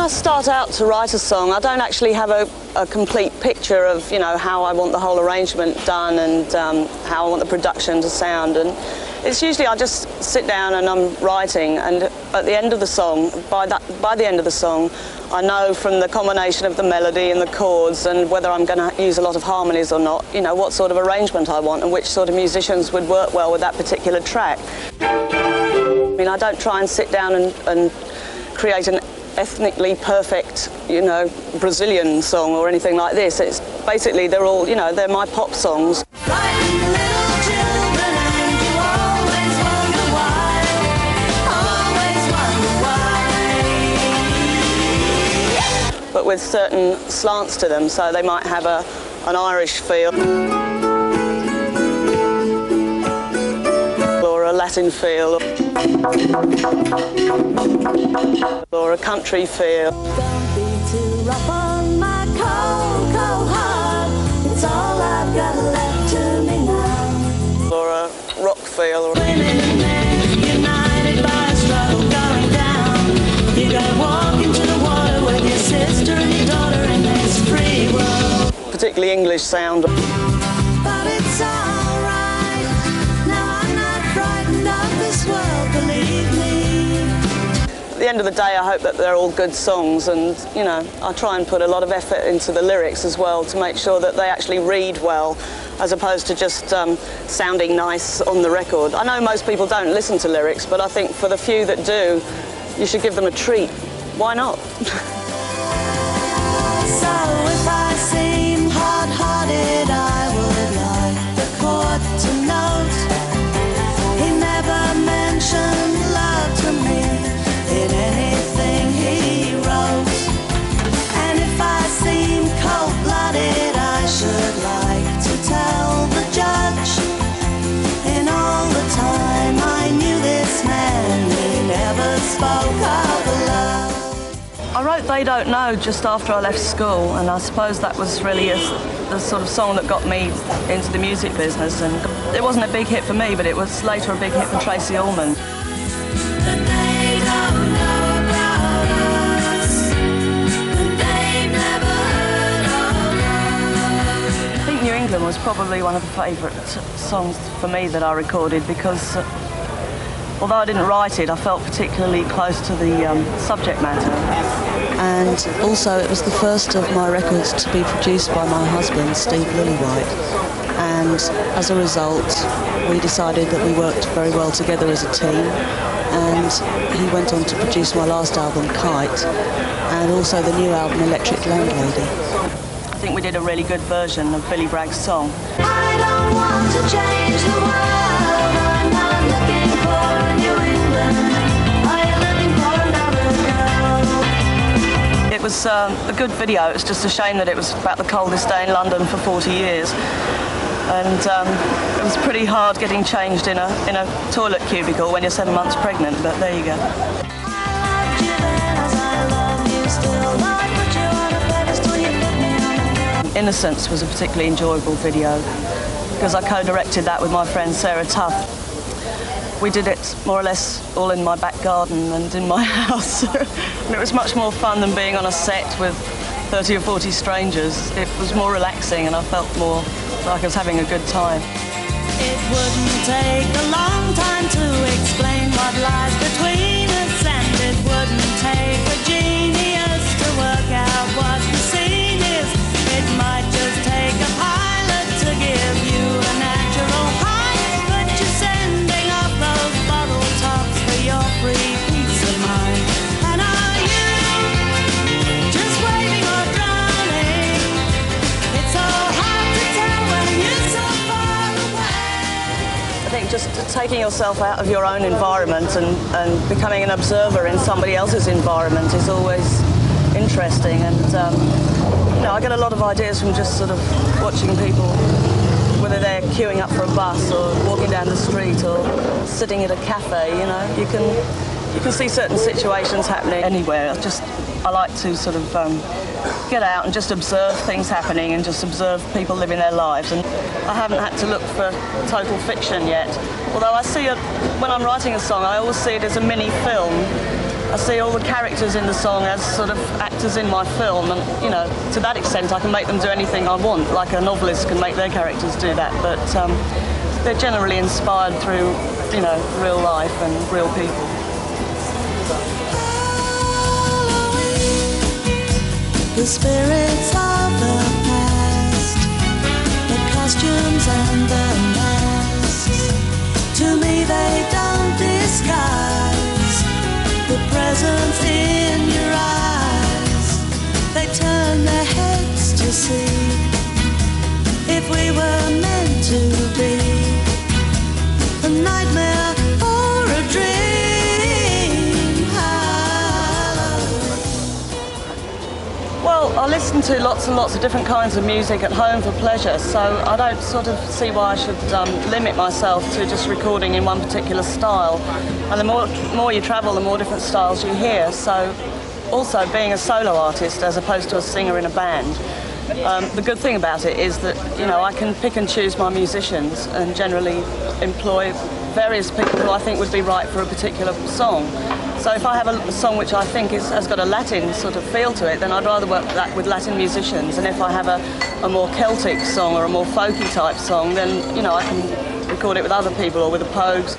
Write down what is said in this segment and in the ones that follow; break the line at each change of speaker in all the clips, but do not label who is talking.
I start out to write a song, I don't actually have a complete picture of, you know, how I want the whole arrangement done and how I want the production to sound. And it's usually I just sit down and I'm writing, and at the end of the song, by the end of the song, I know from the combination of the melody and the chords and whether I'm going to use a lot of harmonies or not, you know, what sort of arrangement I want and which sort of musicians would work well with that particular track. I mean, I don't try and sit down and create an ethnically perfect, you know, Brazilian song or anything like this. It's basically, they're all, you know, they're my pop songs. But with certain slants to them, so they might have an Irish feel or a Latin feel or a country feel.
Don't be too rough on my cold, cold heart. It's all I've got left to me now.
Or a rock feel.
Women and men united by a struggle going down. You gotta walk into the water with your sister and your daughter in this free world.
Particularly English sound.
But it's alright. Now I'm not frightened of this world, believe me.
At the end of the day, I hope that they're all good songs, and, you know, I try and put a lot of effort into the lyrics as well to make sure that they actually read well, as opposed to just sounding nice on the record. I know most people don't listen to lyrics, but I think for the few that do, you should give them a treat. Why not?
So if I seem hard-hearted, I would like the court to note he never mentioned love to me in anything he wrote. And if I seem cold-blooded, I should like to tell the judge, in all the time I knew this man, he never spoke of love.
I wrote They Don't Know just after I left school, and I suppose that was really the sort of song that got me into the music business. And it wasn't a big hit for me, but it was later a big hit for Tracy Ullman. I think New England was probably one of the favourite songs for me that I recorded because although I didn't write it, I felt particularly close to the subject matter.
And also it was the first of my records to be produced by my husband, Steve Lillywhite. And as a result, we decided that we worked very well together as a team. And he went on to produce my last album, Kite, and also the new album, Electric Landlady.
I think we did a really good version of Billy Bragg's song.
I don't want to change the world. I'm not looking for a New England. I am looking for another girl.
It was a good video. It's just a shame that it was about the coldest day in London for 40 years. And it was pretty hard getting changed in a toilet cubicle when you're 7 months pregnant, but there you go. Innocence was a particularly enjoyable video because I co-directed that with my friend Sarah Tuff. We did it more or less all in my back garden and in my house. And it was much more fun than being on a set with 30 or 40 strangers. It was more relaxing and I felt more like I was having a good time.
It wouldn't take a long time to explain what lies between us, and it wouldn't take a genius to work out what the scene is. It might just take a pilot to give you a natural high, but you're sending up those bottle tops for your free peace of mind. And are you just waving or drowning? It's so hard to tell when you're so far away.
I think just taking yourself out of your own environment and becoming an observer in somebody else's environment is always interesting. And you know, I get a lot of ideas from just sort of watching people, whether they're queuing up for a bus or walking down the street or sitting at a cafe. You know, you can see certain situations happening anywhere. I like to sort of get out and just observe things happening and just observe people living their lives. And I haven't had to look for total fiction yet. Although I see it, when I'm writing a song, I always see it as a mini film. I see all the characters in the song as sort of actors in my film, and, you know, to that extent I can make them do anything I want, like a novelist can make their characters do that, but they're generally inspired through, you know, real life and real people.
The spirits of the past, the costumes and the masks, to me they don't disguise the presence in your eyes. They turn their heads to see if we were meant to be a nightmare or a dream.
Well, I listen to lots and lots of different kinds of music at home for pleasure, so I don't sort of see why I should limit myself to just recording in one particular style. And the more you travel, the more different styles you hear. So also being a solo artist as opposed to a singer in a band, the good thing about it is that, you know, I can pick and choose my musicians and generally employ various people who I think would be right for a particular song. So if I have a song which I think has got a Latin sort of feel to it, then I'd rather work that with Latin musicians. And if I have a more Celtic song or a more folky type song, then, you know, I can record it with other people or with the Pogues.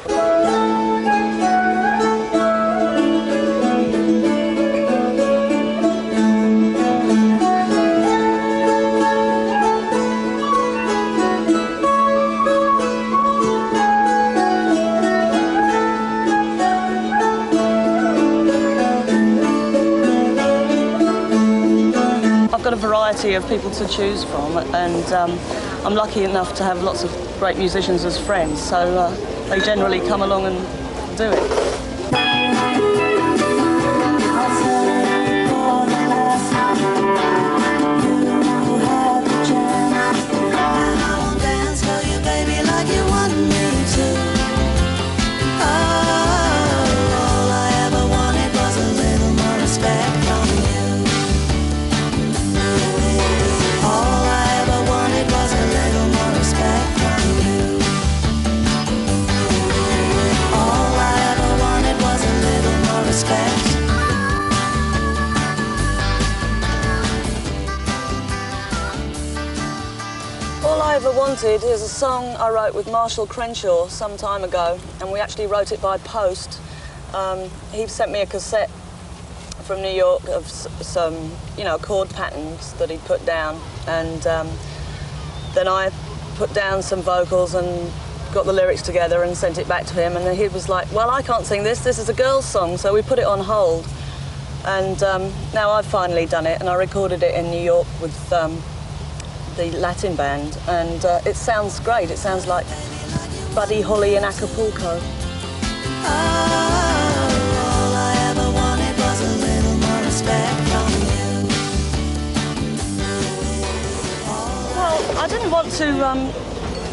I've got a variety of people to choose from, and I'm lucky enough to have lots of great musicians as friends, so they generally come along and do it. All I Ever Wanted is a song I wrote with Marshall Crenshaw some time ago, and we actually wrote it by post. He sent me a cassette from New York of some, you know, chord patterns that he'd put down, and then I put down some vocals and got the lyrics together and sent it back to him, and then he was like, well, I can't sing this is a girl's song, so we put it on hold. And now I've finally done it, and I recorded it in New York with the Latin band, and it sounds great. It sounds like Buddy Holly in Acapulco.
All I ever wanted was a little more respect from you.
Well, I didn't want to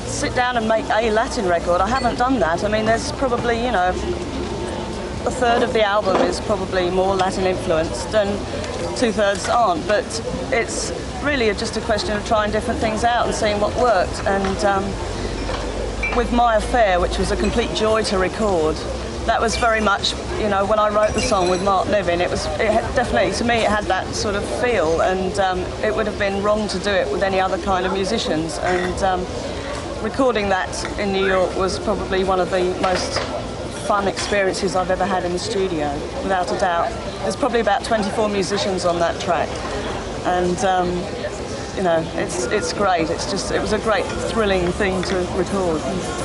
sit down and make a Latin record. I haven't done that. I mean, there's probably, you know, a third of the album is probably more Latin influenced and 2/3 aren't, but it's really just a question of trying different things out and seeing what worked. And with My Affair, which was a complete joy to record, that was very much, you know, when I wrote the song with Mark Niven, it definitely, to me, it had that sort of feel, and it would have been wrong to do it with any other kind of musicians. And recording that in New York was probably one of the most fun experiences I've ever had in the studio, without a doubt. There's probably about 24 musicians on that track, and you know, it's great. It was a great, thrilling thing to record.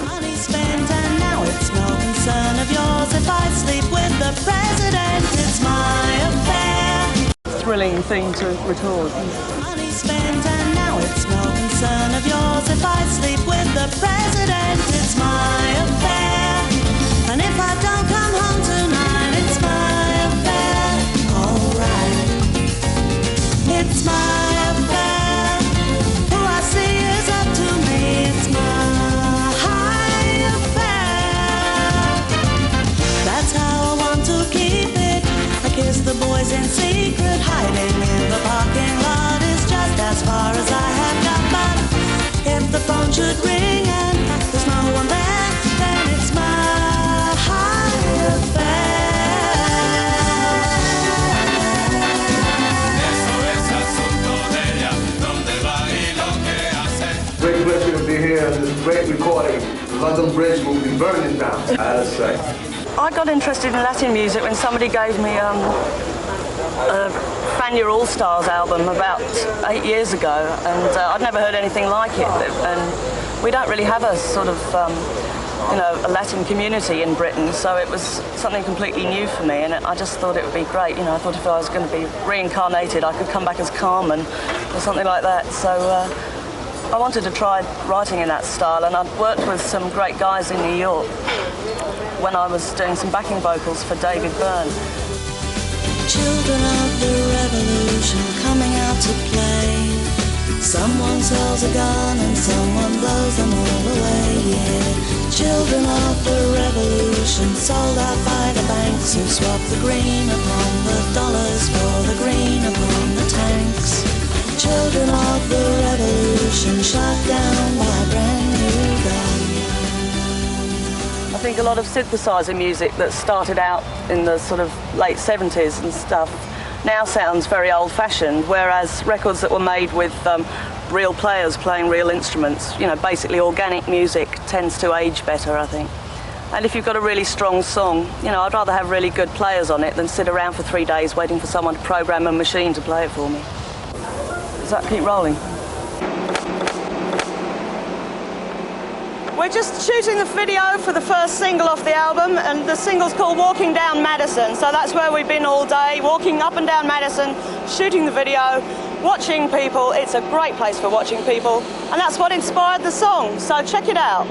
Money spent and now it's no concern of yours. If I sleep with the president, it's my affair.
Thrilling thing to record.
Money spent and now it's no concern of yours. If I sleep with the president, it's my affair. And if I don't come home tonight, it's my affair. Alright, it's my affair. Who I see is up to me. It's my affair. That's how I want to keep it. I kiss the boys in secret. Hiding in the parking lot is just as far as I have got. But if the phone should ring and there's no one there, then it's my affair.
great recording. The London Bridge will be burning down, I'd say.
I got interested in Latin music when somebody gave me a Fania All-Stars album about 8 years ago, and I'd never heard anything like it. And we don't really have a sort of, you know, a Latin community in Britain, so it was something completely new for me, and I just thought it would be great. You know, I thought if I was going to be reincarnated, I could come back as Carmen or something like that. So I wanted to try writing in that style, and I'd worked with some great guys in New York when I was doing some backing vocals for David Byrne.
Children of the revolution coming out to play. Someone sells a gun and someone blows them all away, yeah. Children of the revolution sold out by the banks, who swapped the green upon the dollars for the green upon the tanks. Children of the revolution shot down by a brand new gun.
I think a lot of synthesizer music that started out in the sort of late 70s and stuff now sounds very old-fashioned, whereas records that were made with real players playing real instruments, you know, basically organic music, tends to age better, I think. And if you've got a really strong song, you know, I'd rather have really good players on it than sit around for 3 days waiting for someone to program a machine to play it for me. Does that keep rolling? We're just shooting the video for the first single off the album, and the single's called Walking Down Madison, so that's where we've been all day, walking up and down Madison, shooting the video, watching people. It's a great place for watching people, and that's what inspired the song, so check it out.